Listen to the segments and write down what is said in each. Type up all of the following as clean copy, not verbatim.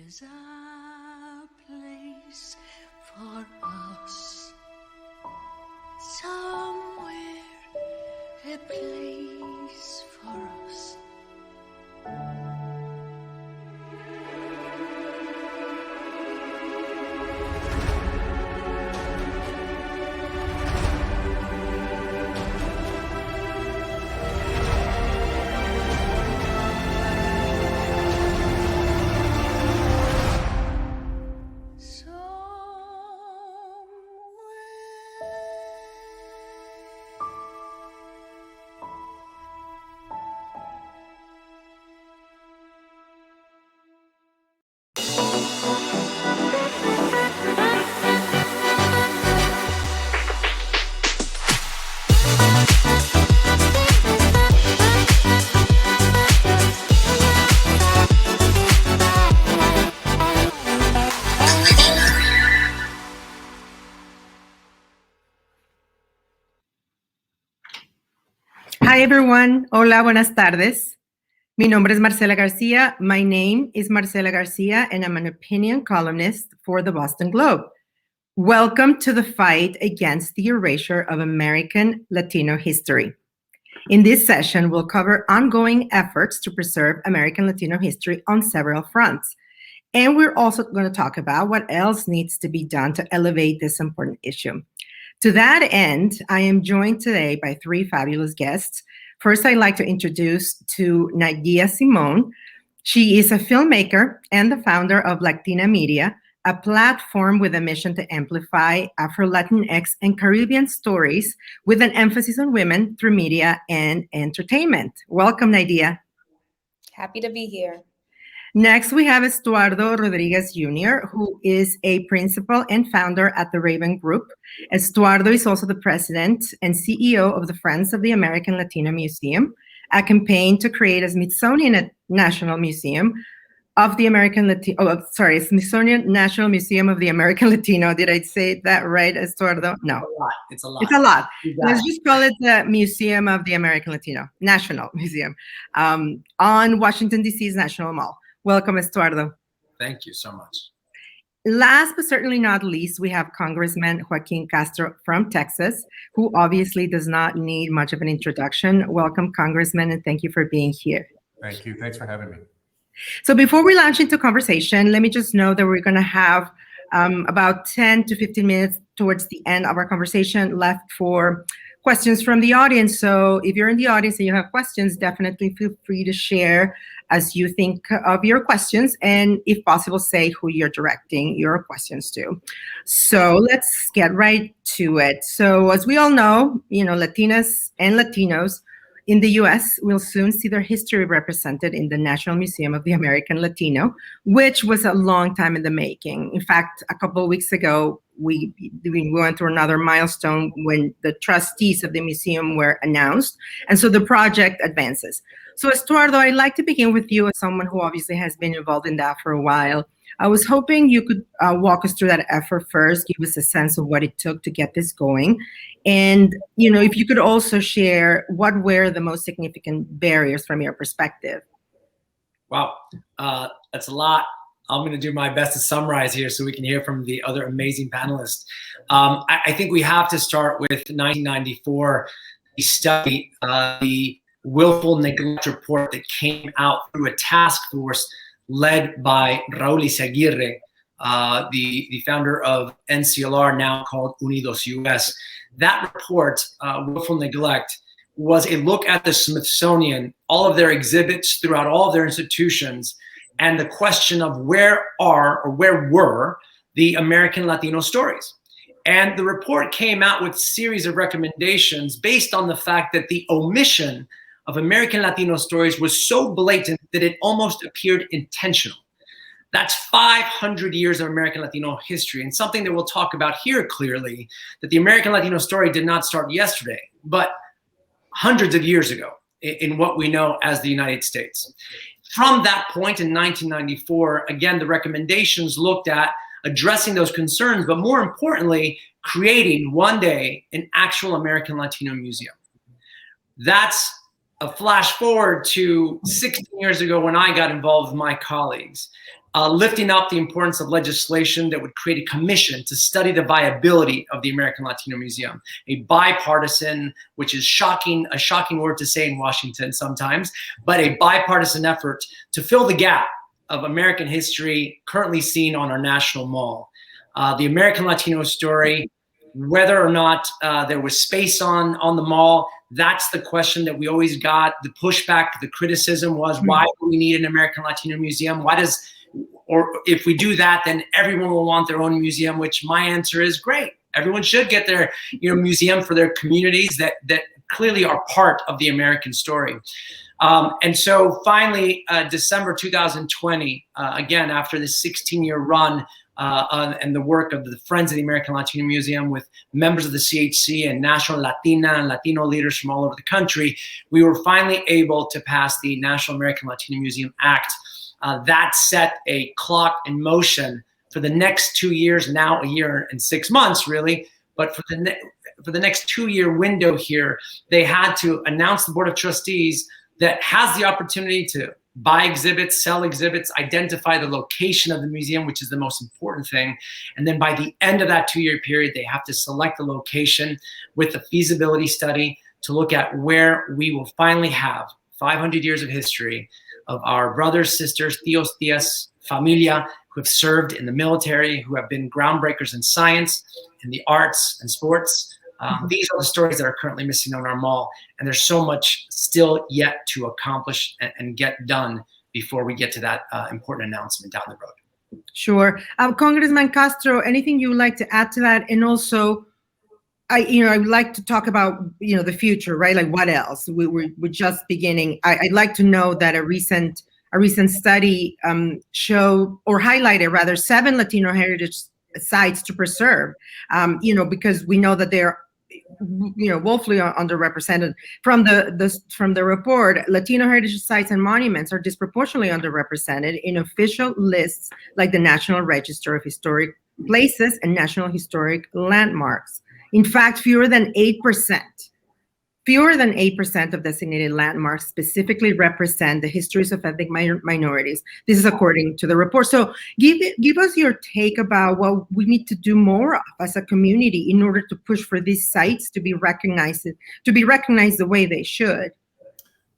There's a place for us somewhere, a place for us. Hi everyone. Hola, buenas tardes. Mi nombre es Marcela Garcia. My name is Marcela Garcia, and I'm an opinion columnist for the Boston Globe. Welcome to the fight against the erasure of American Latino history. In this session, we'll cover ongoing efforts to preserve American Latino history on several fronts. And we're also going to talk about what else needs to be done to elevate this important issue. To that end, I am joined today by three fabulous guests. First, I'd like to introduce to Nadia Simon. She is a filmmaker and the founder of Latina Media, a platform with a mission to amplify Afro-Latinx and Caribbean stories with an emphasis on women through media and entertainment. Welcome, Nadia. Happy to be here. Next, we have Estuardo Rodriguez Jr., who is a principal and founder at the Raven Group. Estuardo is also the president and CEO of the Friends of the American Latino Museum, a campaign to create a Smithsonian National Museum of the American Latino, Smithsonian National Museum of the American Latino. Did I say that right, Estuardo? No. It's a lot. It's a lot. Let's just call it the Museum of the American Latino, National Museum, on Washington, D.C.'s National Mall. Welcome, Estuardo. Thank you so much. Last but certainly not least, we have Congressman Joaquin Castro from Texas, who obviously does not need much of an introduction. Welcome, Congressman, and thank you for being here. Thank you. Thanks for having me. So before we launch into conversation, let me just know that we're going to have about 10 to 15 minutes towards the end of our conversation left for questions from the audience. So if you're in the audience and you have questions, definitely feel free to share as you think of your questions, and if possible, say who you're directing your questions to. So let's get right to it. So as we all know, Latinas and Latinos in the US will soon see their history represented in the National Museum of the American Latino, which was a long time in the making. In fact, a couple of weeks ago, we went through another milestone when the trustees of the museum were announced. And so the project advances. So Estuardo, I'd like to begin with you as someone who obviously has been involved in that for a while. I was hoping you could walk us through that effort first, give us a sense of what it took to get this going. And, if you could also share what were the most significant barriers from your perspective. Wow, that's a lot. I'm going to do my best to summarize here so we can hear from the other amazing panelists. I think we have to start with 1994, the study, the willful neglect report that came out through a task force led by Raúl Izaguirre, the founder of NCLR, now called Unidos US. That report, Willful Neglect, was a look at the Smithsonian, all of their exhibits throughout all of their institutions, and the question of where were the American Latino stories. And the report came out with a series of recommendations based on the fact that the omission of American Latino stories was so blatant that it almost appeared intentional. That's 500 years of American Latino history, and something that we'll talk about here clearly, that the American Latino story did not start yesterday, but hundreds of years ago in what we know as the United States. From that point in 1994, again, the recommendations looked at addressing those concerns, but more importantly, creating one day an actual American Latino museum. That's a flash forward to 16 years ago when I got involved with my colleagues. lifting up the importance of legislation that would create a commission to study the viability of the American Latino Museum, a bipartisan, which is a shocking word to say in Washington sometimes, but a bipartisan effort to fill the gap of American history currently seen on our national mall. The American Latino story, whether or not there was space on the mall, that's the question that we always got. The pushback, the criticism was, why do we need an American Latino Museum? Or if we do that, then everyone will want their own museum, which my answer is great. Everyone should get their museum for their communities that clearly are part of the American story. And so finally, December 2020, again, after this 16-year run and the work of the Friends of the American Latino Museum with members of the CHC and national Latina and Latino leaders from all over the country, we were finally able to pass the National American Latino Museum Act. That set a clock in motion for the next 2 years, now a year and 6 months, really. But for the next 2-year window here, they had to announce the Board of Trustees that has the opportunity to buy exhibits, sell exhibits, identify the location of the museum, which is the most important thing. And then by the end of that 2-year period, they have to select the location with the feasibility study to look at where we will finally have 500 years of history of our brothers, sisters, tios, tias, familia, who have served in the military, who have been groundbreakers in science, in the arts and sports. These are the stories that are currently missing on our mall. And there's so much still yet to accomplish and get done before we get to that important announcement down the road. Sure. Congressman Castro, anything you would like to add to that? And also, I would like to talk about, the future, right? Like what else? We're just beginning. I'd like to know that a recent study showed or highlighted rather 7 Latino heritage sites to preserve, because we know that they're, woefully underrepresented. From the report, Latino heritage sites and monuments are disproportionately underrepresented in official lists like the National Register of Historic Places and National Historic Landmarks. In fact, fewer than 8% of designated landmarks specifically represent the histories of ethnic minorities. This is according to the report. So give us your take about what we need to do more of as a community in order to push for these sites to be recognized the way they should.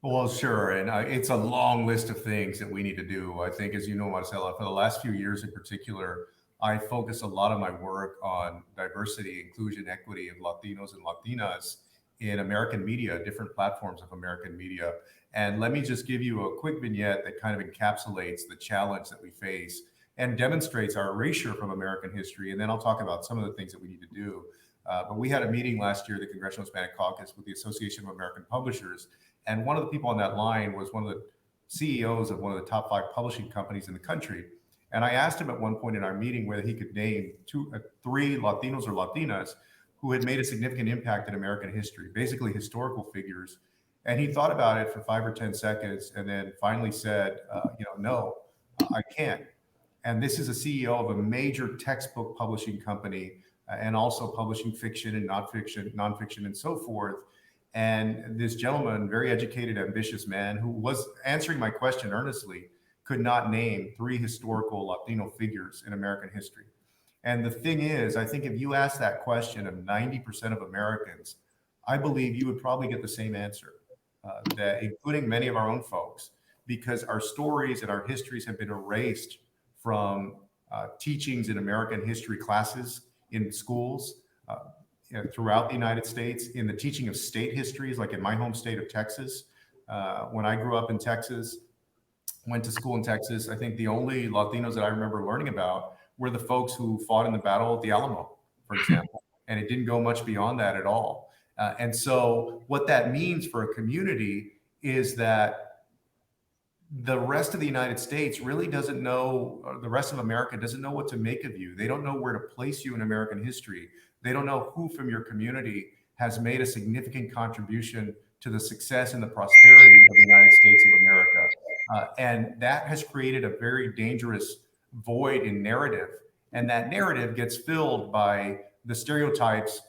Well, sure. And it's a long list of things that we need to do. I think, as you know, Marcela, for the last few years in particular, I focus a lot of my work on diversity, inclusion, equity of Latinos and Latinas in American media, different platforms of American media. And let me just give you a quick vignette that kind of encapsulates the challenge that we face and demonstrates our erasure from American history. And then I'll talk about some of the things that we need to do. But we had a meeting last year, the Congressional Hispanic Caucus, with the Association of American Publishers. And one of the people on that line was one of the CEOs of one of the top 5 publishing companies in the country. And I asked him at one point in our meeting whether he could name 3 Latinos or Latinas who had made a significant impact in American history, basically historical figures. And he thought about it for 5 or 10 seconds and then finally said, no, I can't. And this is a CEO of a major textbook publishing company and also publishing fiction and nonfiction and so forth. And this gentleman, very educated, ambitious man who was answering my question earnestly, could not name 3 historical Latino figures in American history. And the thing is, I think if you ask that question of 90% of Americans, I believe you would probably get the same answer, that including many of our own folks, because our stories and our histories have been erased from teachings in American history classes in schools throughout the United States, in the teaching of state histories, like in my home state of Texas. When I grew up in Texas, went to school in Texas, I think the only Latinos that I remember learning about were the folks who fought in the Battle of the Alamo, for example. And it didn't go much beyond that at all. And so what that means for a community is that the rest of the United States really doesn't know, or the rest of America doesn't know what to make of you. They don't know where to place you in American history. They don't know who from your community has made a significant contribution to the success and the prosperity of the United States of America. And that has created a very dangerous void in narrative. And that narrative gets filled by the stereotypes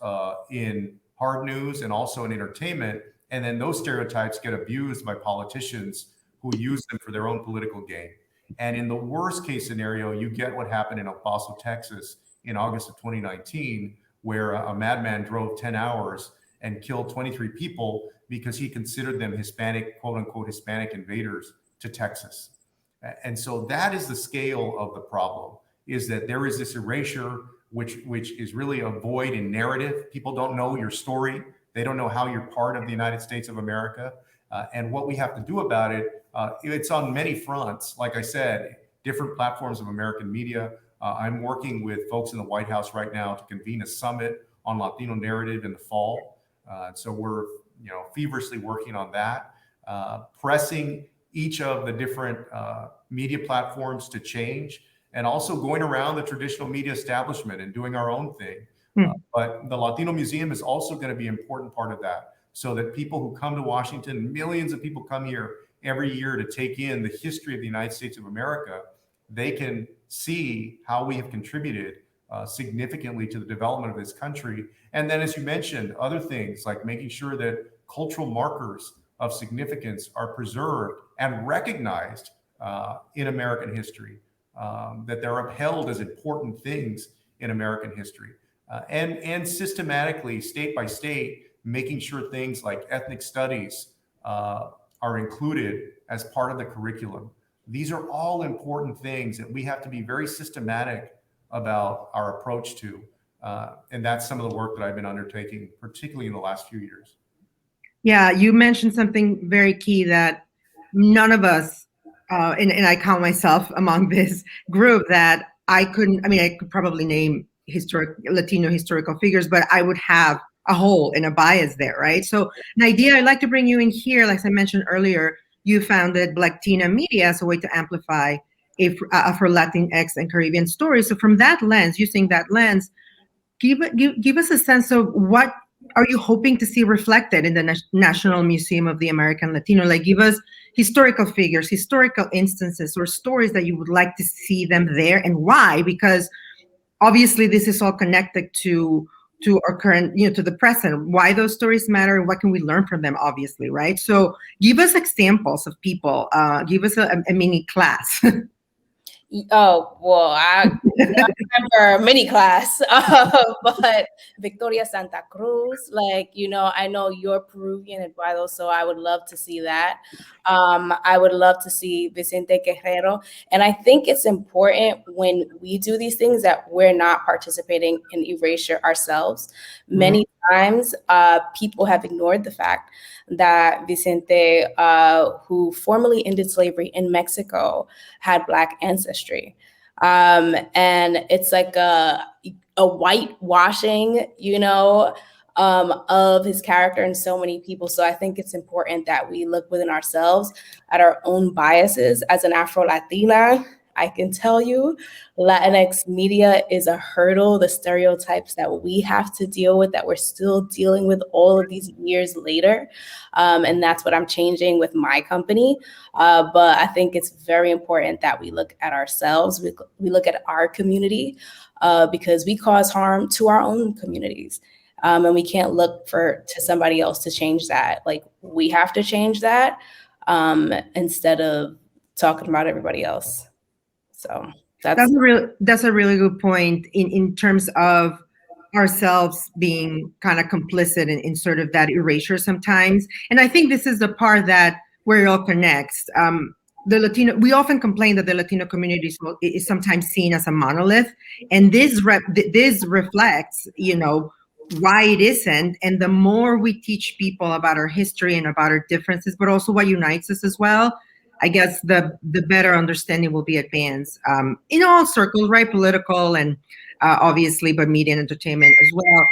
in hard news and also in entertainment. And then those stereotypes get abused by politicians who use them for their own political gain. And in the worst case scenario, you get what happened in El Paso, Texas in August of 2019, where a madman drove 10 hours and killed 23 people because he considered them Hispanic, quote unquote, Hispanic invaders to Texas. And so that is the scale of the problem, is that there is this erasure, which is really a void in narrative. People don't know your story. They don't know how you're part of the United States of America. And what we have to do about it, it's on many fronts. Like I said, different platforms of American media. I'm working with folks in the White House right now to convene a summit on Latino narrative in the fall. So we're feverishly working on that, pressing each of the different media platforms to change, and also going around the traditional media establishment and doing our own thing. But the Latino Museum is also going to be an important part of that, so that people who come to Washington, millions of people come here every year to take in the history of the United States of America, they can see how we have contributed significantly to the development of this country. And then, as you mentioned, other things like making sure that cultural markers of significance are preserved and recognized in American history, that they're upheld as important things in American history, and systematically, state by state, making sure things like ethnic studies are included as part of the curriculum. These are all important things that we have to be very systematic about our approach to. And that's some of the work that I've been undertaking, particularly in the last few years. Yeah, you mentioned something very key that none of us, and I count myself among this group, that I could probably name Latino historical figures, but I would have a hole and a bias there, right? So Nadia, I'd like to bring you in here. Like I mentioned earlier, you founded Blacktina Media as a way to amplify Afro-Latinx and Caribbean stories. So from that lens, using that lens, give us a sense of what are you hoping to see reflected in the National Museum of the American Latino? Like, give us historical figures, historical instances, or stories that you would like to see them there, and why? Because obviously this is all connected to our current, to the present, why those stories matter, and what can we learn from them, obviously, right? So give us examples of people, give us a mini class. Oh, well, I remember mini class, but Victoria Santa Cruz, I know you're Peruvian, Eduardo, so I would love to see that. I would love to see Vicente Guerrero. And I think it's important when we do these things that we're not participating in erasure ourselves. Many times, people have ignored the fact that Vicente, who formerly ended slavery in Mexico, had Black ancestry. And it's like a whitewashing, of his character and so many people. So I think it's important that we look within ourselves at our own biases. As an Afro-Latina, I can tell you, Latinx media is a hurdle, the stereotypes that we have to deal with, that we're still dealing with all of these years later. And that's what I'm changing with my company. But I think it's very important that we look at ourselves, we look at our community, because we cause harm to our own communities. And we can't look to somebody else to change that. Like, we have to change that instead of talking about everybody else. So that's a really good point in terms of ourselves being kind of complicit in sort of that erasure sometimes. And I think this is the part where it all connects. We often complain that the Latino community is sometimes seen as a monolith, and this reflects, why it isn't. And the more we teach people about our history and about our differences, but also what unites us as well, I guess the better understanding will be advanced in all circles, right? Political and obviously, but media and entertainment as well.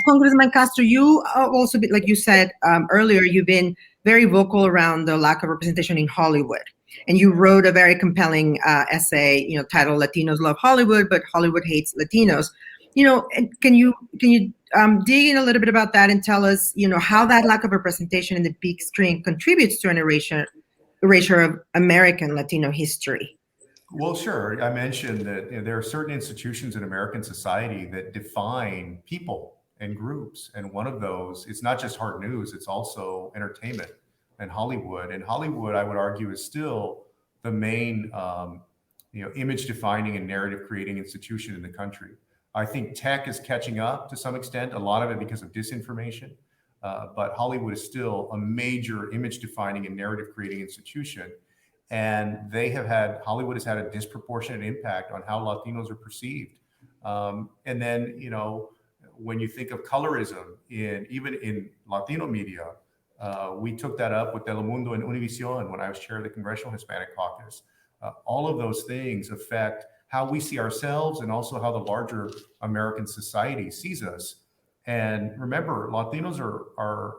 Congressman Castro, you also, like you said earlier, you've been very vocal around the lack of representation in Hollywood. And you wrote a very compelling essay, titled "Latinos Love Hollywood, but Hollywood Hates Latinos." And can you dig in a little bit about that and tell us, how that lack of representation in the big screen contributes to an erasure of American Latino history? Well, sure. I mentioned that there are certain institutions in American society that define people and groups. And one of those is not just hard news, it's also entertainment and Hollywood. And Hollywood, I would argue, is still the main image defining and narrative creating institution in the country. I think tech is catching up to some extent, a lot of it because of disinformation. But Hollywood is still a major image defining and narrative creating institution. And Hollywood has had a disproportionate impact on how Latinos are perceived. And then, when you think of colorism even in Latino media, we took that up with Telemundo and Univision when I was chair of the Congressional Hispanic Caucus. All of those things affect how we see ourselves and also how the larger American society sees us. And remember, Latinos are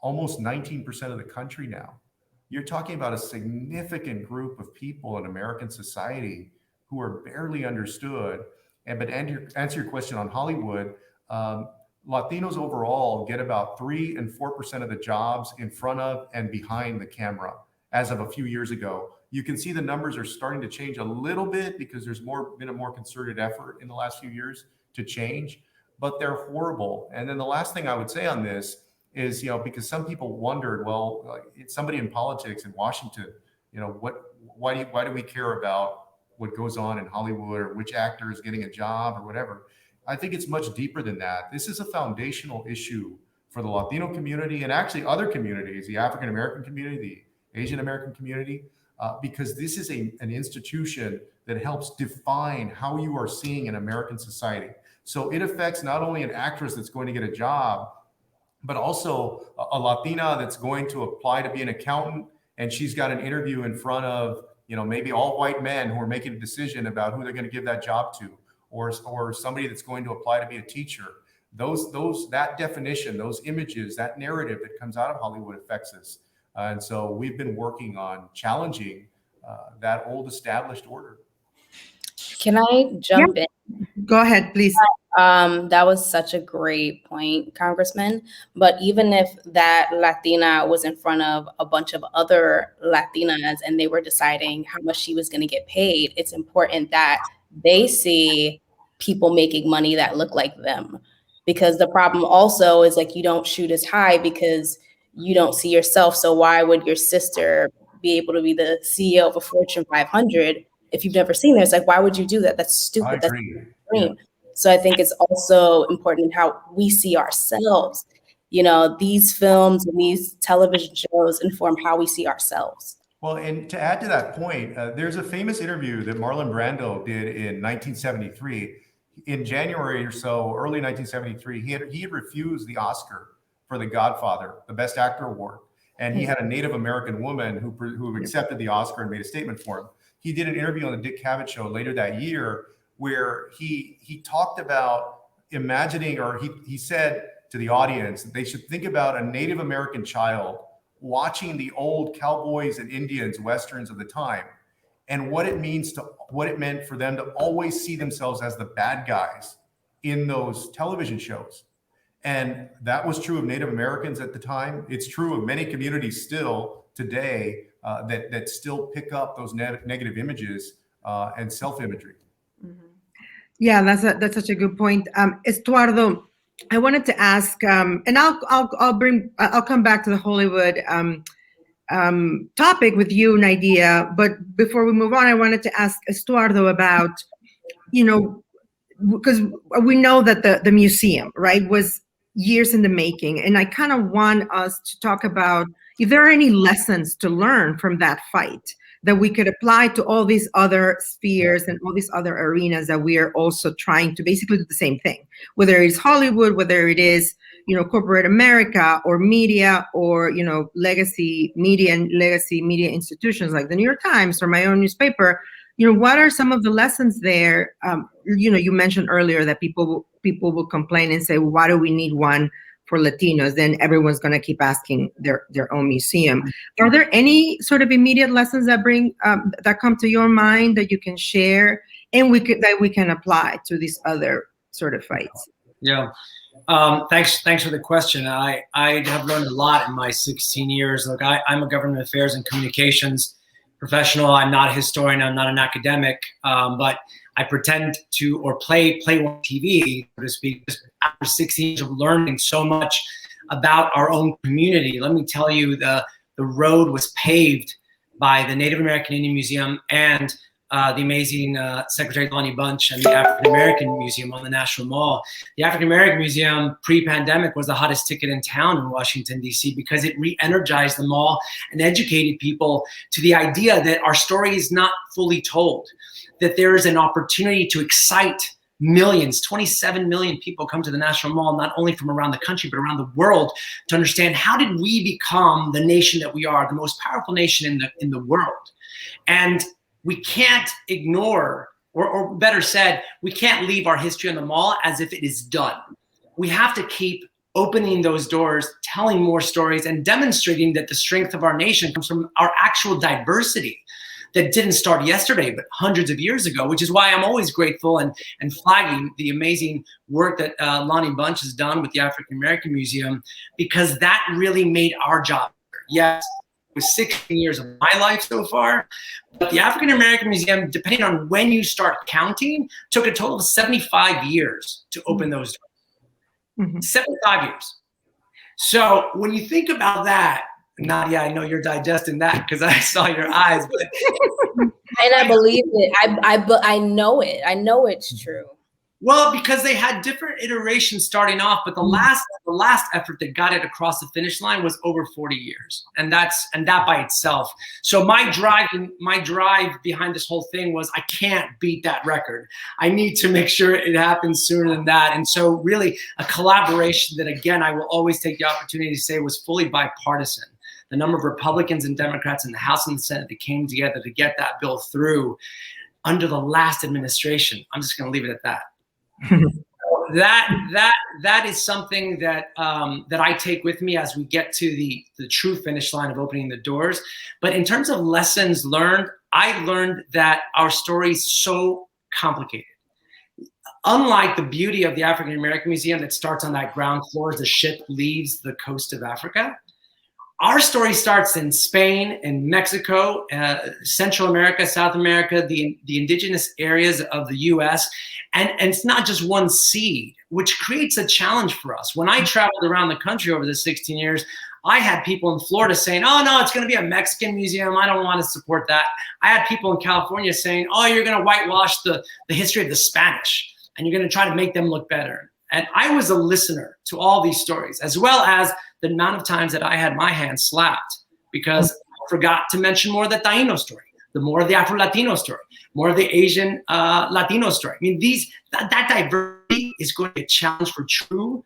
almost 19% of the country now. You're talking about a significant group of people in American society who are barely understood. But to answer your question on Hollywood, Latinos overall get about 3 and 4% of the jobs in front of and behind the camera as of a few years ago. You can see the numbers are starting to change a little bit because there's been a more concerted effort in the last few years to change, but they're horrible. And then the last thing I would say on this is, because some people wondered, well, it's somebody in politics in Washington, why do we care about what goes on in Hollywood or which actor is getting a job or whatever? I think it's much deeper than that. This is a foundational issue for the Latino community and actually other communities, the African American community, the Asian American community, because this is an institution that helps define how you are seeing an American society. So it affects not only an actress that's going to get a job, but also a Latina that's going to apply to be an accountant, and she's got an interview in front of, maybe all white men who are making a decision about who they're going to give that job to, or somebody that's going to apply to be a teacher. That definition, those images, that narrative that comes out of Hollywood affects us. And so we've been working on challenging that old established order. Can I jump in? Go ahead, please. That was such a great point, Congressman. But even if that Latina was in front of a bunch of other Latinas and they were deciding how much she was going to get paid, it's important that they see people making money that look like them. Because the problem also is you don't shoot as high because you don't see yourself. So why would your sister be able to be the CEO of a Fortune 500 if you've never seen this? Why would you do that? That's stupid. That's a dream. So I think it's also important how we see ourselves. These films and these television shows inform how we see ourselves. Well, and to add to that point, there's a famous interview that Marlon Brando did in 1973. In January or so, early 1973, he had refused the Oscar for The Godfather, the Best Actor award. And he had a Native American woman who accepted the Oscar and made a statement for him. He did an interview on the Dick Cavett show later that year where he talked about imagining, or he said to the audience that they should think about a Native American child watching the old cowboys and Indians Westerns of the time and what it meant for them to always see themselves as the bad guys in those television shows. And that was true of Native Americans at the time. It's true of many communities still today that still pick up those negative images and self-imagery. Yeah, that's such a good point. Estuardo, I wanted to ask, and I'll come back to the Hollywood topic with you, Nydia. But before we move on, I wanted to ask Estuardo about, because we know that the museum, right, was years in the making, and I kind of want us to talk about if there are any lessons to learn from that fight that we could apply to all these other spheres and all these other arenas that we are also trying to basically do the same thing, whether it's Hollywood, whether it is, corporate America or media or, legacy media and legacy media institutions like the New York Times or my own newspaper. What are some of the lessons there? You mentioned earlier that people will complain and say, well, why do we need one for Latinos? Then everyone's going to keep asking their own museum. Are there any sort of immediate lessons that come to your mind that you can share and that we can apply to these other sort of fights? Yeah. Thanks for the question. I have learned a lot in my 16 years. Look, I'm a government affairs and communications professional. I'm not a historian. I'm not an academic, but I pretend to or play on TV, so to speak. After 16 years of learning so much about our own community, let me tell you, the road was paved by the Native American Indian Museum and the amazing Secretary Lonnie Bunch and the African American Museum on the National Mall. The African American Museum pre-pandemic was the hottest ticket in town in Washington, D.C. because it re-energized the mall and educated people to the idea that our story is not fully told, that there is an opportunity to excite millions, 27 million people come to the National Mall, not only from around the country, but around the world, to understand how did we become the nation that we are, the most powerful nation in the world. And we can't ignore, or better said, we can't leave our history on the mall as if it is done. We have to keep opening those doors, telling more stories, and demonstrating that the strength of our nation comes from our actual diversity that didn't start yesterday, but hundreds of years ago, which is why I'm always grateful and flagging the amazing work that Lonnie Bunch has done with the African American Museum, because that really made our job better. Yes, it was 16 years of my life so far, but the African American Museum, depending on when you start counting, took a total of 75 years to open those doors. Mm-hmm. 75 years. So when you think about that, Nadia, I know you're digesting that because I saw your eyes. But and I believe it. I know it. I know it's true. Well, because they had different iterations starting off, but the last effort that got it across the finish line was over 40 years, and that by itself. So my drive behind this whole thing was I can't beat that record. I need to make sure it happens sooner than that. And so really a collaboration that, again, I will always take the opportunity to say was fully bipartisan. The number of Republicans and Democrats in the House and the Senate that came together to get that bill through under the last administration. I'm just going to leave it at that. that is something that that I take with me as we get to the true finish line of opening the doors. But in terms of lessons learned, I learned that our story is so complicated. Unlike the beauty of the African American Museum that starts on that ground floor as the ship leaves the coast of Africa, our story starts in Spain and Mexico, Central America, South America, the indigenous areas of the U.S., and it's not just one seed, which creates a challenge for us. When I traveled around the country over the 16 years, I had people in Florida saying, oh, no, it's going to be a Mexican museum. I don't want to support that. I had people in California saying, oh, you're going to whitewash the history of the Spanish, and you're going to try to make them look better. And I was a listener to all these stories, as well as the amount of times that I had my hand slapped because I forgot to mention more of the Taino story, the more of the Afro-Latino story, more of the Asian Latino story. I mean, that diversity is going to be a challenge for true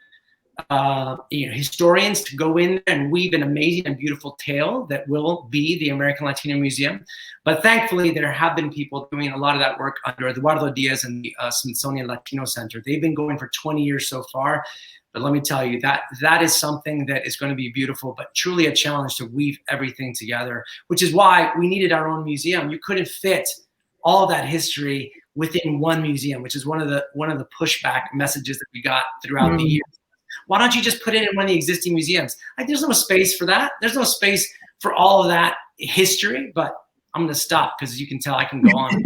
historians to go in there and weave an amazing and beautiful tale that will be the American Latino Museum. But thankfully, there have been people doing a lot of that work under Eduardo Diaz and the Smithsonian Latino Center. They've been going for 20 years so far. But let me tell you, that is something that is going to be beautiful, but truly a challenge to weave everything together, which is why we needed our own museum. You couldn't fit all that history within one museum, which is one of the pushback messages that we got throughout the year. Why don't you just put it in one of the existing museums? Like, there's no space for that. There's no space for all of that history, but I'm going to stop because you can tell I can go on.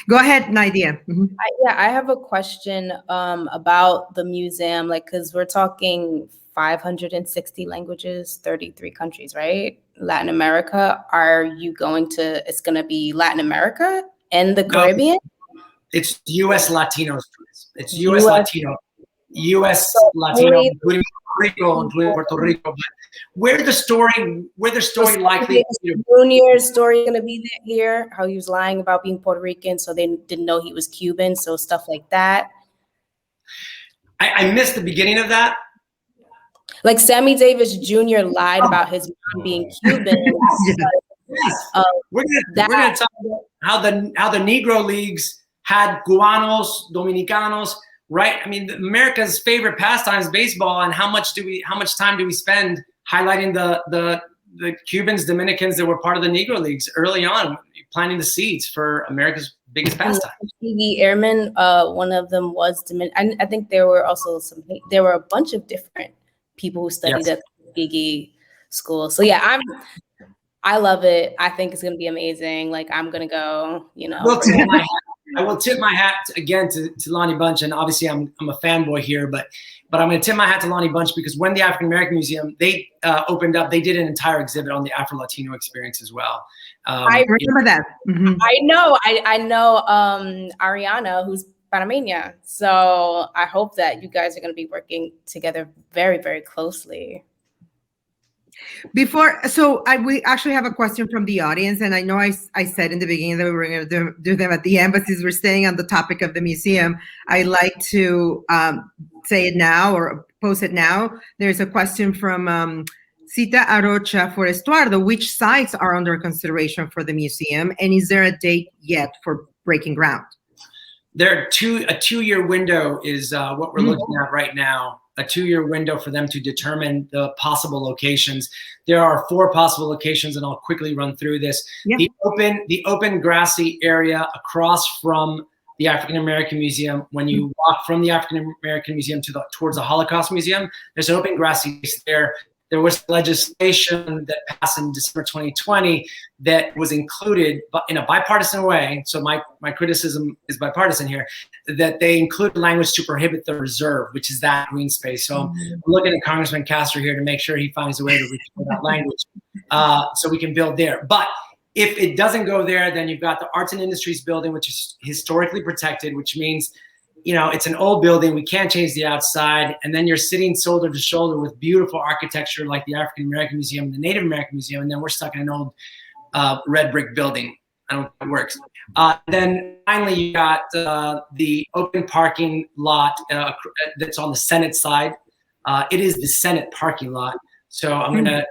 Go ahead, Nadia. Mm-hmm. I have a question about the museum, because we're talking 560 languages, 33 countries, right? Latin America. It's going to be Latin America and the Caribbean? It's U.S. Latino. It's U.S. Latino. U.S. Latino, including Puerto Rico, including Puerto Rico. But where the story likely Junior's story going to be here, how he was lying about being Puerto Rican, so they didn't know he was Cuban, so stuff like that. I missed the beginning of that. Like Sammy Davis Jr. lied about his mom being Cuban. We're gonna talk about how the Negro Leagues had Cubanos, Dominicanos. Right. I mean, America's favorite pastime is baseball, and how much time do we spend highlighting the Cubans, Dominicans that were part of the Negro Leagues early on, planting the seeds for America's biggest pastime? Tuskegee Airmen, one of them was Dominican. I think there were also there were a bunch of different people who studied at the Tuskegee school. So yeah, I love it. I think it's gonna be amazing. Like, I'm gonna go. We'll tip my hat. I will tip my hat again to Lonnie Bunch, and obviously I'm a fanboy here, but I'm going to tip my hat to Lonnie Bunch because when the African American Museum they opened up, they did an entire exhibit on the Afro Latino experience as well. I remember that. Mm-hmm. I know Ariana, who's Panamanian, so I hope that you guys are going to be working together very, very closely. We actually have a question from the audience, and I know I said in the beginning that we were going to do them at the end, but since we're staying on the topic of the museum, I like to say it now or post it now. There's a question from Cita Arocha for Estuardo. Which sites are under consideration for the museum, and is there a date yet for breaking ground? There are a 2-year window is what we're looking at right now. A 2-year window for them to determine the possible locations. There are 4 possible locations, and I'll quickly run through this. Yep. The open grassy area across from the African American Museum. When you walk from the African American Museum towards the Holocaust Museum, there's an open grassy space there. There was legislation that passed in December 2020 that was included in a bipartisan way. So my criticism is bipartisan here, that they included language to prohibit the reserve, which is that green space. So I'm looking at Congressman Castro here to make sure he finds a way to restore that language so we can build there. But if it doesn't go there, then you've got the Arts and Industries building, which is historically protected, which means it's an old building. We can't change the outside. And then you're sitting shoulder to shoulder with beautiful architecture like the African American Museum, the Native American Museum, and then we're stuck in an old red brick building. I don't think it works. Then finally, you got the open parking lot that's on the Senate side. It is the Senate parking lot. So I'm going to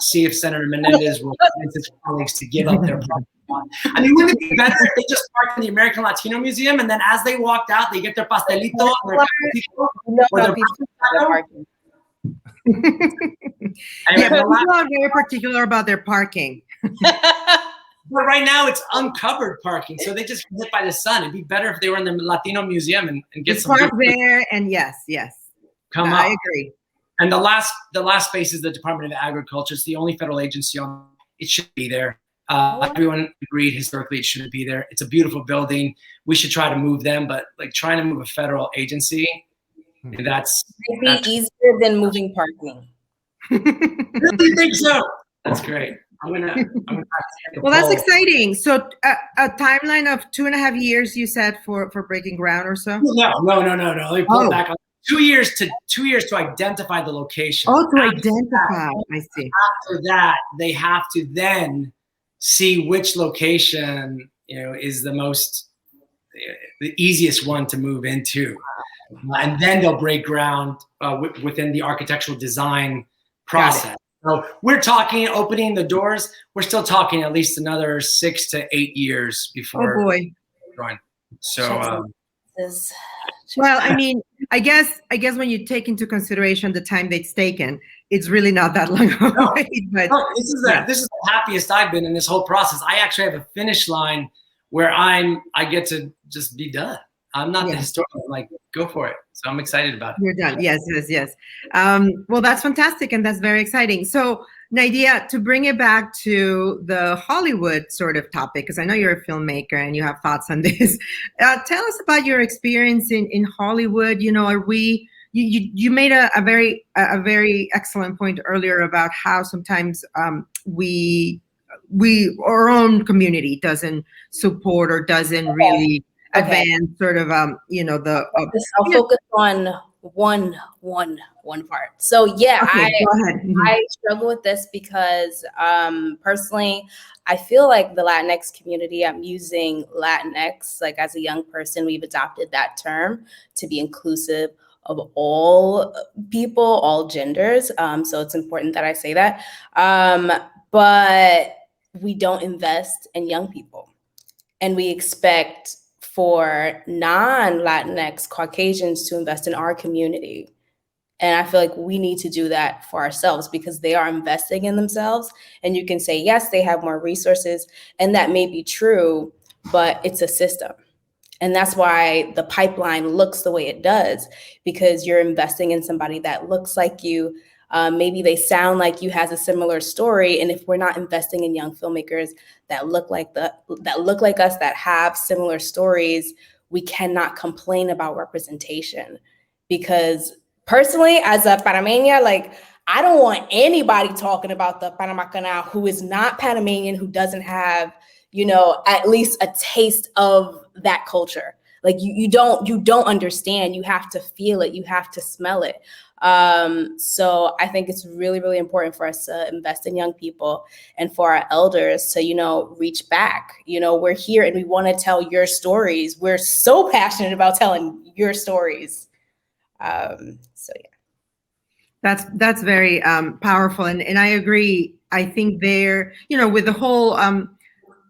see if Senator Menendez will convince his colleagues to give up their parking lot. I mean, wouldn't it be better if they just parked in the American Latino Museum and then as they walked out, they get their pastelito or their parking. People are very particular about their parking. But right now it's uncovered parking, so they just hit by the sun. It'd be better if they were in the Latino Museum and get some park there. And yes, come I agree. And the last space is the Department of Agriculture. It's the only federal agency on. It should be there. Everyone agreed historically it shouldn't be there. It's a beautiful building. We should try to move them, but like trying to move a federal agency, that's easier than moving parking. Really think so? That's great. I'm gonna well, that's exciting. So a timeline of 2.5 years, you said, for breaking ground or so? No. Let me pull it back on. 2 years to identify the location. Oh, to identify. I see. After that, they have to then see which location is the easiest one to move into, and then they'll break ground within the architectural design process. So we're talking opening the doors. We're still talking at least another 6 to 8 years before. Oh boy. So. Well, I mean, I guess when you take into consideration the time that's taken, it's really not that long away. But this is the happiest I've been in this whole process. I actually have a finish line where I get to just be done. I'm not the historian. I'm like, go for it. So I'm excited about it. You're done. Yes. Well, that's fantastic, and that's very exciting. So, Nydia, to bring it back to the Hollywood sort of topic, because I know you're a filmmaker and you have thoughts on this. Tell us about your experience in Hollywood. You made a very excellent point earlier about how sometimes our own community doesn't support or doesn't really advance sort of I'll focus on one part. So I struggle with this because personally I feel like the Latinx community, I'm using Latinx like as a young person, we've adopted that term to be inclusive of all people, all genders. So it's important that I say that. But we don't invest in young people, and we expect for non-Latinx Caucasians to invest in our community. And I feel like we need to do that for ourselves because they are investing in themselves. And you can say, yes, they have more resources, and that may be true, but it's a system. And that's why the pipeline looks the way it does, because you're investing in somebody that looks like you, Maybe they sound like you has a similar story. And if we're not investing in young filmmakers that look like us, that have similar stories, we cannot complain about representation. Because personally, as a Panameña, like, I don't want anybody talking about the Panama Canal who is not Panamanian, who doesn't have, at least a taste of that culture. Like, you don't understand. You have to feel it. You have to smell it. So I think it's really, really important for us to invest in young people and for our elders to, reach back. We're here and we want to tell your stories. We're so passionate about telling your stories. So yeah. That's very powerful, and I agree. I think there, with the whole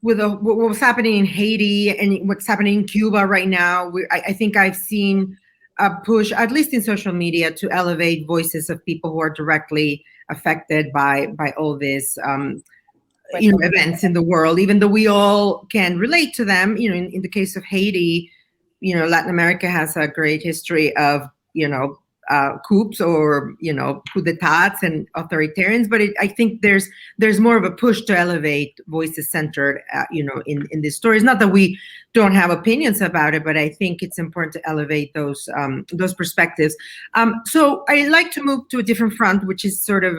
what was happening in Haiti and what's happening in Cuba right now, I think I've seen a push, at least in social media, to elevate voices of people who are directly affected by all this. Events in the world, even though we all can relate to them. In the case of Haiti, Latin America has a great history of coups or coup d'etats and authoritarians, but I think there's more of a push to elevate voices centered in these stories. Not that we don't have opinions about it, but I think it's important to elevate those perspectives. So I'd like to move to a different front, which is sort of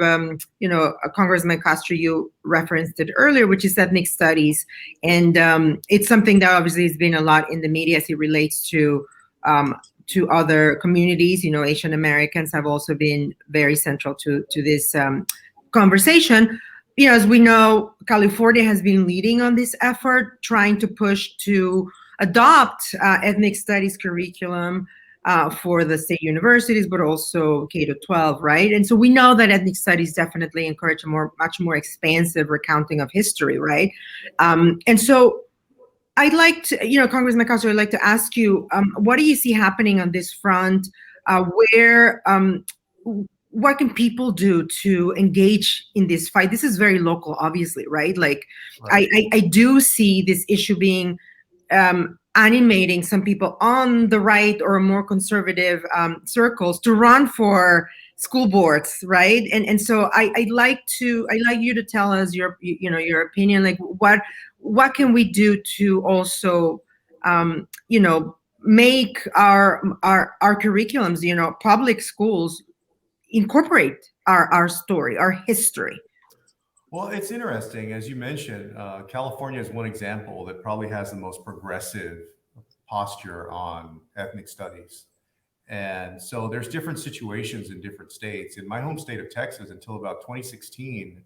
Congressman Castro, you referenced it earlier, which is ethnic studies, and it's something that obviously has been a lot in the media as it relates to other communities. Asian Americans have also been very central to this conversation. As we know, California has been leading on this effort, trying to push to adopt ethnic studies curriculum for the state universities, but also K-12, right? And so we know that ethnic studies definitely encourage a much more expansive recounting of history, right? And so I'd like to, Congressman Castro, I'd like to ask you, what do you see happening on this front? What can people do to engage in this fight? This is very local, obviously, right? Like, right. I do see this issue being animating some people on the right or more conservative circles to run for school boards, right? And so I'd like you to tell us your opinion. Like, what can we do to also make our curriculums, public schools incorporate our story, our history? Well, it's interesting, as you mentioned, California is one example that probably has the most progressive posture on ethnic studies. And so there's different situations in different states. In my home state of Texas, until about 2016,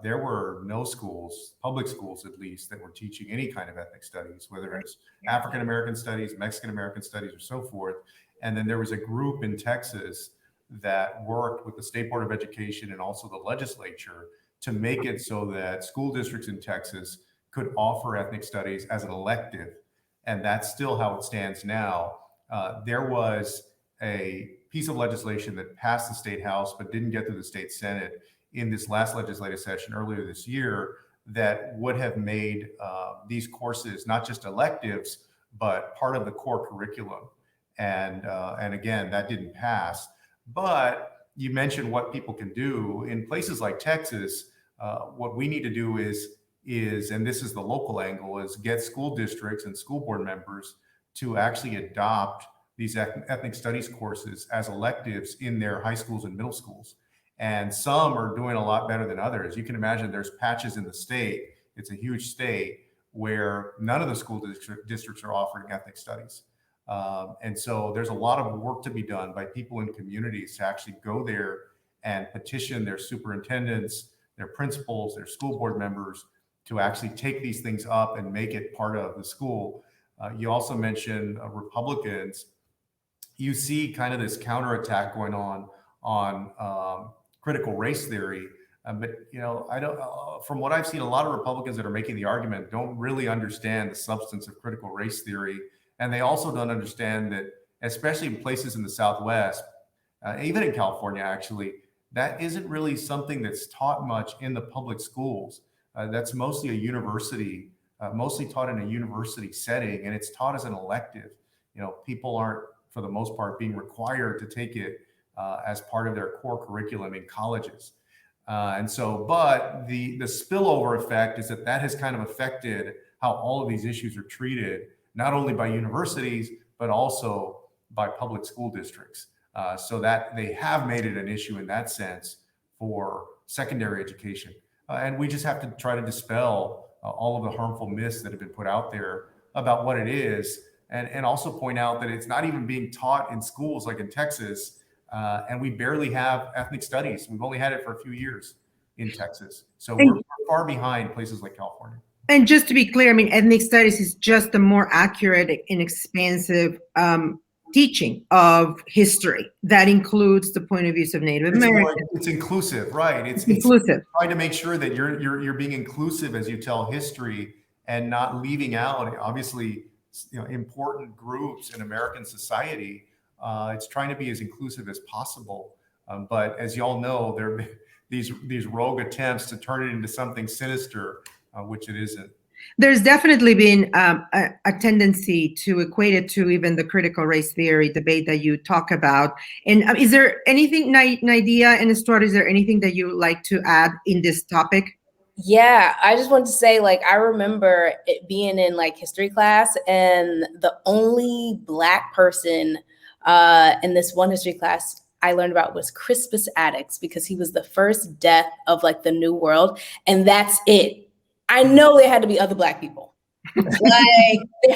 there were no schools, public schools at least, that were teaching any kind of ethnic studies, whether it's African American studies, Mexican American studies, or so forth. And then there was a group in Texas that worked with the State Board of Education and also the legislature to make it so that school districts in Texas could offer ethnic studies as an elective. And that's still how it stands now. There was a piece of legislation that passed the state house but didn't get through the state senate in this last legislative session earlier this year that would have made these courses not just electives but part of the core curriculum. And again, that didn't pass. But you mentioned what people can do in places like Texas. What we need to do is, and this is the local angle, is get school districts and school board members to actually adopt these ethnic studies courses as electives in their high schools and middle schools. And some are doing a lot better than others. You can imagine there's patches in the state, it's a huge state, where none of the school districts are offering ethnic studies. And so there's a lot of work to be done by people in communities to actually go there and petition their superintendents, their principals, their school board members to actually take these things up and make it part of the school. You also mentioned Republicans. You see kind of this counterattack going on critical race theory. But I don't. From what I've seen, a lot of Republicans that are making the argument don't really understand the substance of critical race theory, and they also don't understand that, especially in places in the Southwest, even in California, actually, that isn't really something that's taught much in the public schools. That's mostly a university, mostly taught in a university setting, and it's taught as an elective. People aren't, for the most part, being required to take it as part of their core curriculum in colleges. But the spillover effect is that has kind of affected how all of these issues are treated, not only by universities, but also by public school districts. So that they have made it an issue in that sense for secondary education. And we just have to try to dispel all of the harmful myths that have been put out there about what it is. And also point out that it's not even being taught in schools like in Texas. And we barely have ethnic studies. We've only had it for a few years in Texas. So we're far behind places like California. And just to be clear, I mean, ethnic studies is just a more accurate and expansive teaching of history that includes the point of views of Native Americans. It's inclusive, right? It's inclusive. Trying to make sure that you're being inclusive as you tell history and not leaving out, obviously, important groups in American society. It's trying to be as inclusive as possible. But as you all know, there are these rogue attempts to turn it into something sinister, which it isn't. There's definitely been a tendency to equate it to even the critical race theory debate that you talk about. And is there anything, Nydia and Stuart, is there anything that you like to add in this topic? Yeah, I just want to say, I remember it being in history class, and the only Black person in this one history class I learned about was Crispus Attucks, because he was the first death of the New World, and that's it. I know there had to be other Black people. There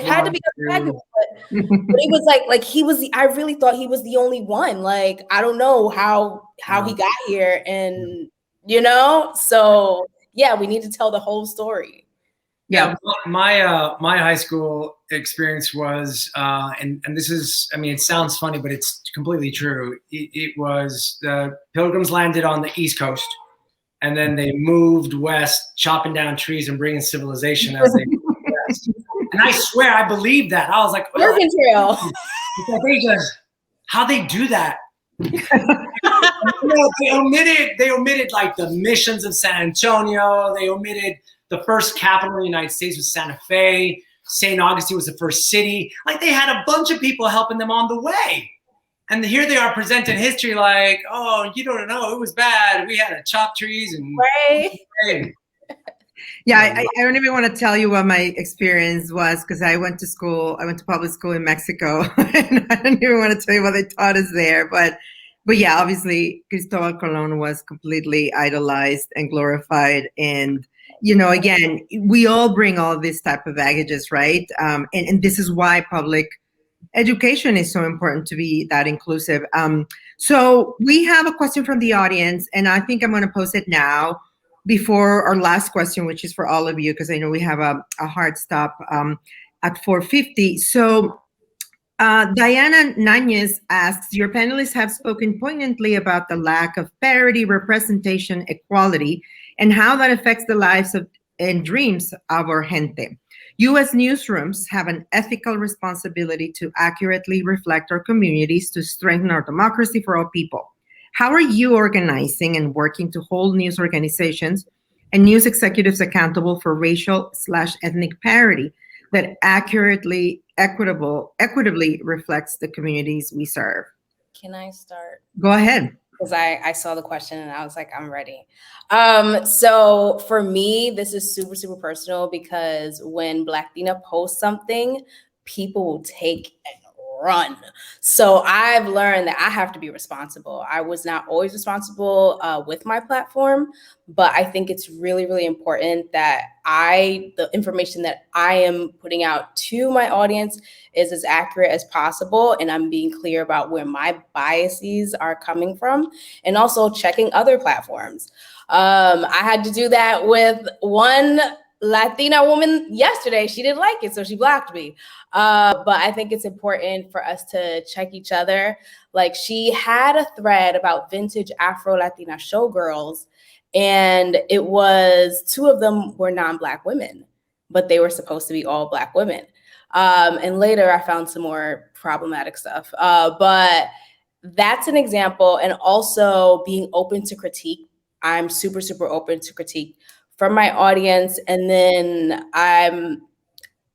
had to be other Black people, but it was he was I really thought he was the only one. I don't know how he got here, and so yeah, we need to tell the whole story. Yeah, my high school experience was, and this is, I mean, it sounds funny, but it's completely true. It was the Pilgrims landed on the East Coast, and then they moved west, chopping down trees and bringing civilization as they moved west. And I swear, I believed that. I was like, Oregon Trail. How they do that? They omitted the missions of San Antonio. They omitted the first capital in the United States was Santa Fe. St. Augustine was the first city. They had a bunch of people helping them on the way. And here they are presenting history oh, you don't know, it was bad. We had to chop trees and right. Yeah, I don't even want to tell you what my experience was, because I went to public school in Mexico, and I don't even want to tell you what they taught us there. But yeah, obviously, Cristobal Colon was completely idolized and glorified. And, again, we all bring all this type of baggages, right? And this is why public education is so important, to be that inclusive. So we have a question from the audience, and I think I'm going to post it now before our last question, which is for all of you, because I know we have a hard stop at 4:50. So Diana Nanez asks, your panelists have spoken poignantly about the lack of parity, representation, equality, and how that affects the lives and dreams of our gente. U.S. newsrooms have an ethical responsibility to accurately reflect our communities to strengthen our democracy for all people. How are you organizing and working to hold news organizations and news executives accountable for racial/ethnic parity that accurately, equitably reflects the communities we serve? Can I start? Go ahead. Because I saw the question and I was like, I'm ready. So for me, this is super, super personal, because when Blacktina posts something, people will take and run. So I've learned that I have to be responsible. I was not always responsible with my platform, but I think it's really, really important that the information that I am putting out to my audience is as accurate as possible. And I'm being clear about where my biases are coming from, and also checking other platforms. I had to do that with one Latina woman yesterday. She didn't like it, so she blocked me. But I think it's important for us to check each other. She had a thread about vintage Afro-Latina showgirls, and it was 2 of them were non-Black women, but they were supposed to be all Black women. And later I found some more problematic stuff. But that's an example. And also being open to critique. I'm super, super open to critique from my audience. And then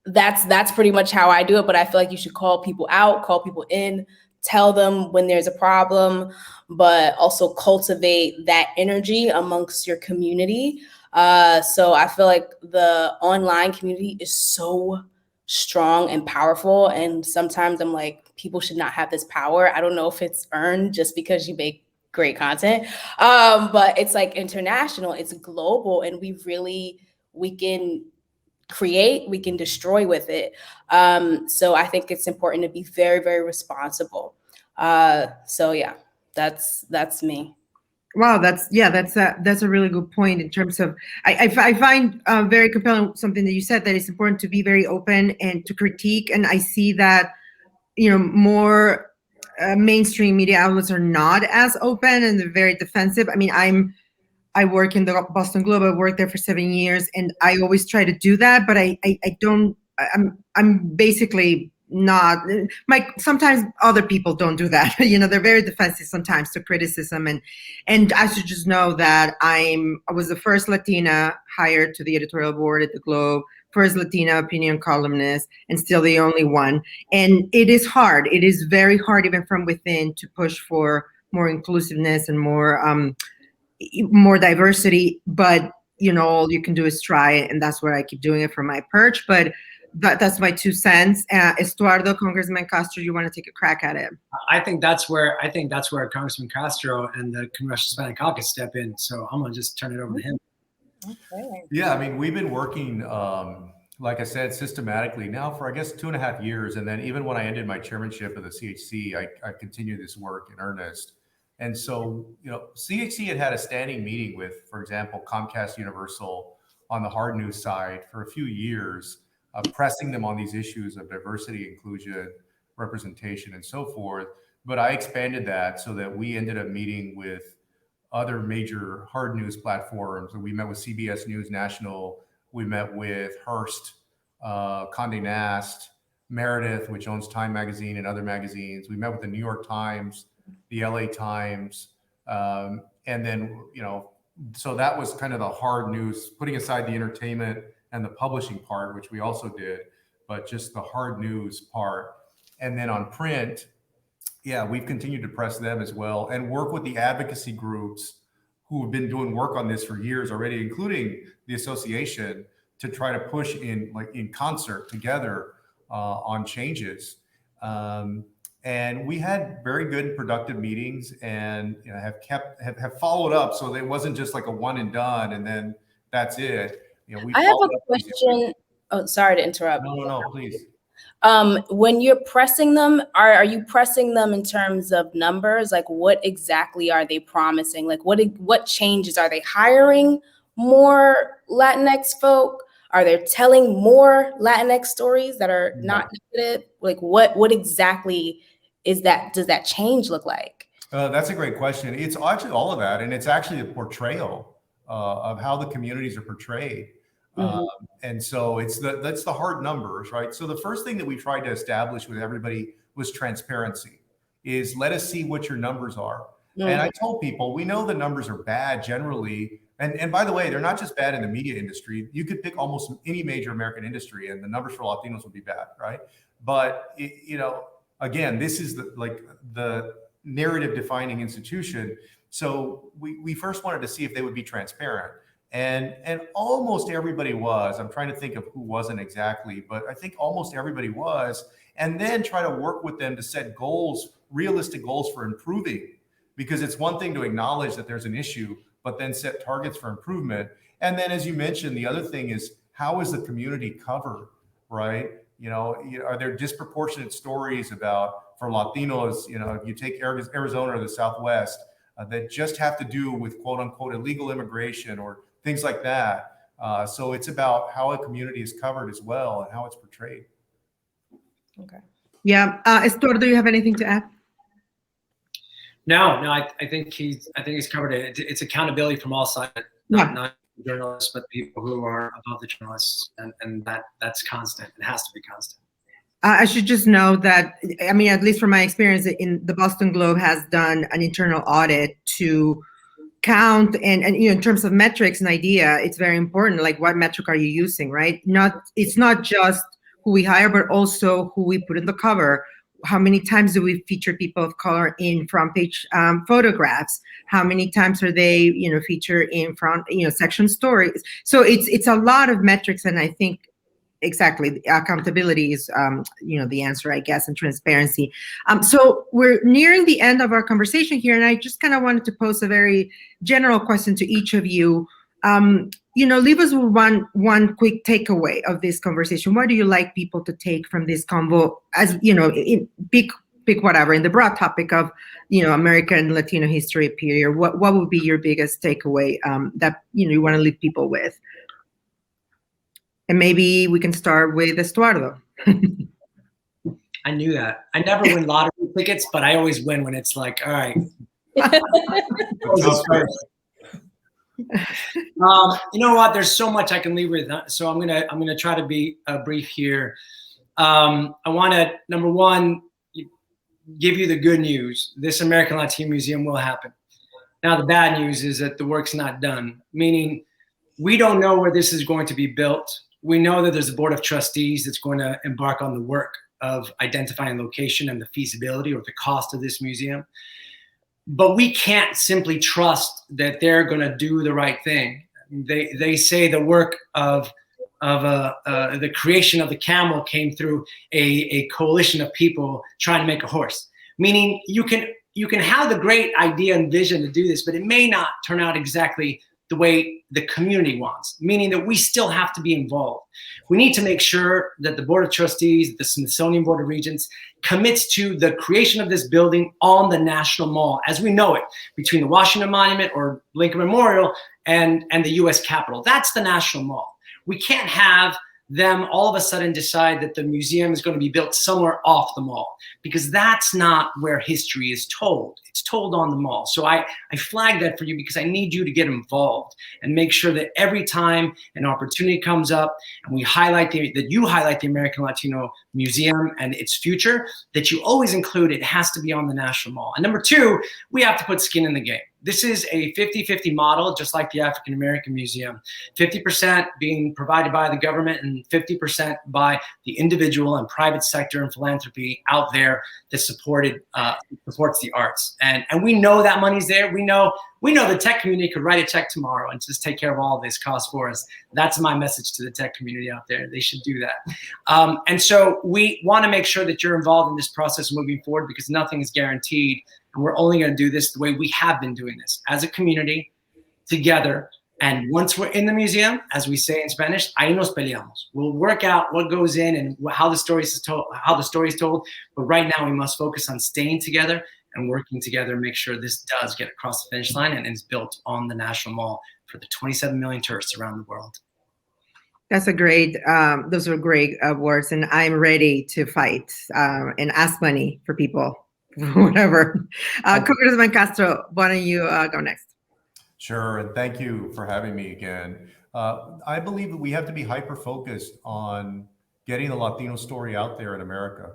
that's pretty much how I do it. But I feel like you should call people out, call people in, tell them when there's a problem, but also cultivate that energy amongst your community. So I feel like the online community is so strong and powerful. And sometimes I'm like, people should not have this power. I don't know if it's earned just because you make great content. But it's like international, it's global, and we can create, we can destroy with it. So I think it's important to be very, very responsible. So yeah, that's me. Wow, that's a really good point in terms of I find very compelling something that you said, that it's important to be very open and to critique, and I see that more mainstream media outlets are not as open and they're very defensive. I mean, I work in the Boston Globe. I worked there for 7 years, and I always try to do that, but I don't. I'm basically not. Sometimes other people don't do that. They're very defensive sometimes to criticism, and I should just know that I was the first Latina hired to the editorial board at the Globe, first Latina opinion columnist, and still the only one. And it is hard. It is very hard, even from within, to push for more inclusiveness and more diversity, but all you can do is try it, and that's what I keep doing it from my perch. But that's my 2 cents. Estuardo, Congressman Castro, you want to take a crack at it? I think that's where Congressman Castro and the Congressional Hispanic Caucus step in. So I'm gonna just turn it over to him. Okay. Yeah, I mean, we've been working, like I said, systematically now for, I guess, 2.5 years. And then even when I ended my chairmanship of the CHC, I continued this work in earnest. And so, CHC had a standing meeting with, for example, Comcast Universal on the hard news side for a few years, pressing them on these issues of diversity, inclusion, representation, and so forth. But I expanded that so that we ended up meeting with other major hard news platforms. We met with CBS News National. We met with Hearst, Condé Nast, Meredith, which owns Time Magazine and other magazines. We met with the New York Times, the LA Times. And then, so that was kind of the hard news, putting aside the entertainment and the publishing part, which we also did, but just the hard news part. And then on print, yeah, we've continued to press them as well and work with the advocacy groups who have been doing work on this for years already, including the association, to try to push in concert together on changes. And we had very good productive meetings, and have followed up. So it wasn't just like a one and done, and then that's it. I have a question. Oh, sorry to interrupt. No, please. When you're pressing them, are you pressing them in terms of numbers? Like, what exactly are they promising? Like, what changes? Are they hiring more Latinx folk? Are they telling more Latinx stories that are not negative? Like, what exactly is that? Does that change look like? That's a great question. It's actually all of that, and it's actually a portrayal of how the communities are portrayed. And so that's the hard numbers, right? So the first thing that we tried to establish with everybody was transparency. Is let us see what your numbers are. And I told people, we know the numbers are bad generally. And by the way, they're not just bad in the media industry. You could pick almost any major American industry and the numbers for Latinos would be bad, right? But again, this is the narrative defining institution. So we first wanted to see if they would be transparent. And almost everybody was. I'm trying to think of who wasn't exactly, but I think almost everybody was. And then try to work with them to set goals, realistic goals for improving. Because it's one thing to acknowledge that there's an issue, but then set targets for improvement. And then, as you mentioned, the other thing is, how is the community covered, right? Are there disproportionate stories about, for Latinos, if you take Arizona or the Southwest, that just have to do with quote unquote illegal immigration or things like that. So it's about how a community is covered as well and how it's portrayed. Okay. Yeah. Estuardo, do you have anything to add? No, I think he's covered it. It's accountability from all sides, not journalists, but people who are above the journalists, and that's constant. It has to be constant. I should just know that, I mean, at least from my experience, in the Boston Globe has done an internal audit to count and in terms of metrics and idea, it's very important. Like, what metric are you using, right? It's not just who we hire, but also who we put in the cover. how many times do we feature people of color in front page photographs? How many times are they, featured in front, section stories? So it's a lot of metrics, and I think exactly accountability is, the answer, I guess, and transparency. So we're nearing the end of our conversation here, and I just kind of wanted to pose a very general question to each of you. Leave us with one quick takeaway of this conversation. What do you like people to take from this convo, as pick whatever in the broad topic of American Latino history period? What would be your biggest takeaway that you want to leave people with? And maybe we can start with Estuardo. I knew that. I never win lottery tickets, but I always win when it's like, all right. You know what? There's so much I can leave with, so I'm gonna try to be brief here. I want to, number one, give you the good news. This American Latino Museum will happen. Now, the bad news is that the work's not done, meaning we don't know where this is going to be built. We know that there's a board of trustees that's going to embark on the work of identifying location and the feasibility or the cost of this museum. But we can't simply trust that they're going to do the right thing. They say the work of the creation of the camel came through a coalition of people trying to make a horse. Meaning you can have the great idea and vision to do this, but it may not turn out exactly the way the community wants, meaning that we still have to be involved. We need to make sure that the Board of Trustees, the Smithsonian Board of Regents, commits to the creation of this building on the National Mall, as we know it, between the Washington Monument or Lincoln Memorial and the US Capitol. That's the National Mall. We can't have them all of a sudden decide that the museum is going to be built somewhere off the mall, because that's not where history is told. It's told on the mall. So I flag that for you because I need you to get involved and make sure that every time an opportunity comes up and we highlight that you highlight the American Latino Museum and its future, that you always include it has to be on the National Mall. And number two, we have to put skin in the game. This is a 50-50 model, just like the African American Museum. 50% being provided by the government and 50% by the individual and private sector and philanthropy out there that supports the arts. And we know that money's there. We know the tech community could write a check tomorrow and just take care of all of this cost for us. That's my message to the tech community out there. They should do that. And so we want to make sure that you're involved in this process moving forward, because nothing is guaranteed. And we're only going to do this the way we have been doing this, as a community, together. And once we're in the museum, as we say in Spanish, ahí nos peleamos. We'll work out what goes in and how the story is told. But right now, we must focus on staying together and working together, make sure this does get across the finish line and is built on the National Mall for the 27 million tourists around the world. That's a great, those are great words, and I'm ready to fight and ask money for people, whatever. Congressman Castro, why don't you go next? Sure, and thank you for having me again. I believe that we have to be hyper-focused on getting the Latino story out there in America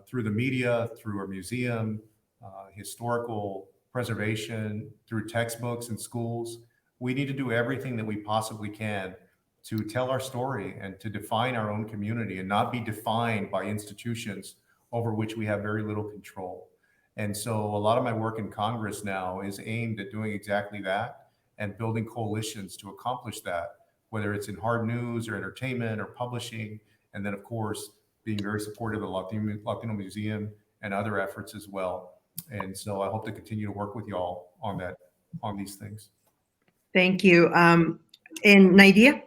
through the media, through our museum, historical preservation, through textbooks and schools. We need to do everything that we possibly can to tell our story and to define our own community and not be defined by institutions over which we have very little control. And so a lot of my work in Congress now is aimed at doing exactly that and building coalitions to accomplish that, whether it's in hard news or entertainment or publishing, and then of course, being very supportive of the Latino Museum and other efforts as well. And so I hope to continue to work with y'all on these things. Thank you. And Naidia?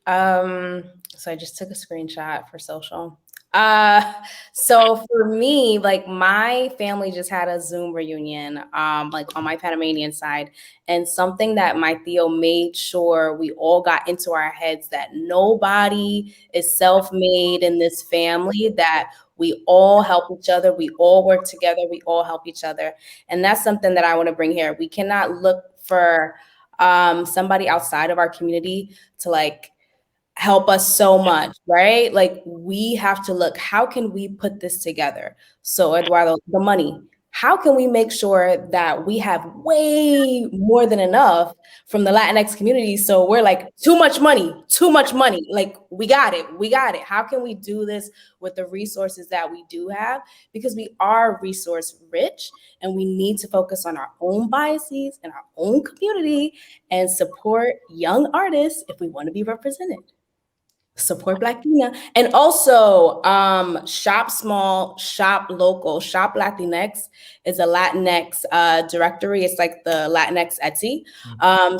So I just took a screenshot for social. So for me, like my family just had a Zoom reunion, like on my Panamanian side, and something that my Theo made sure we all got into our heads that nobody is self-made in this family, that we all help each other, we all work together, we all help each other. And that's something that I want to bring here. We cannot look for somebody outside of our community to like help us so much, right? Like we have to look, how can we put this together? So Eduardo, the money, how can we make sure that we have way more than enough from the Latinx community? So we're like, too much money. Like, we got it. How can we do this with the resources that we do have? Because we are resource rich and we need to focus on our own biases and our own community and support young artists if we want to be represented. Support Black Latina. And also shop small, shop local. Shop Latinx is a Latinx directory. It's like the Latinx Etsy.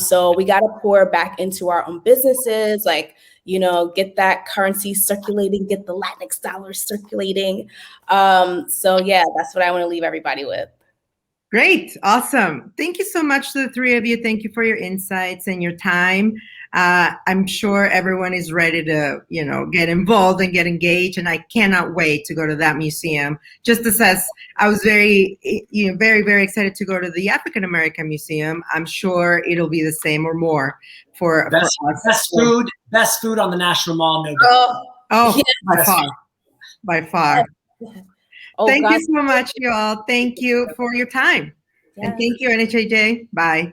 So we got to pour back into our own businesses, like, you know, get that currency circulating, get the Latinx dollars circulating. So yeah, that's what I want to leave everybody with. Great. Awesome. Thank you so much to the three of you. Thank you for your insights and your time. I'm sure everyone is ready to, you know, get involved and get engaged. And I cannot wait to go to that museum. Just as I was very, very excited to go to the African American Museum. I'm sure it'll be the same or more for us. Best food on the National Mall, no doubt. Oh, yes. By far. Oh, thank you so much, you all. Thank you for your time. Yes. And thank you, NHAJ. Bye.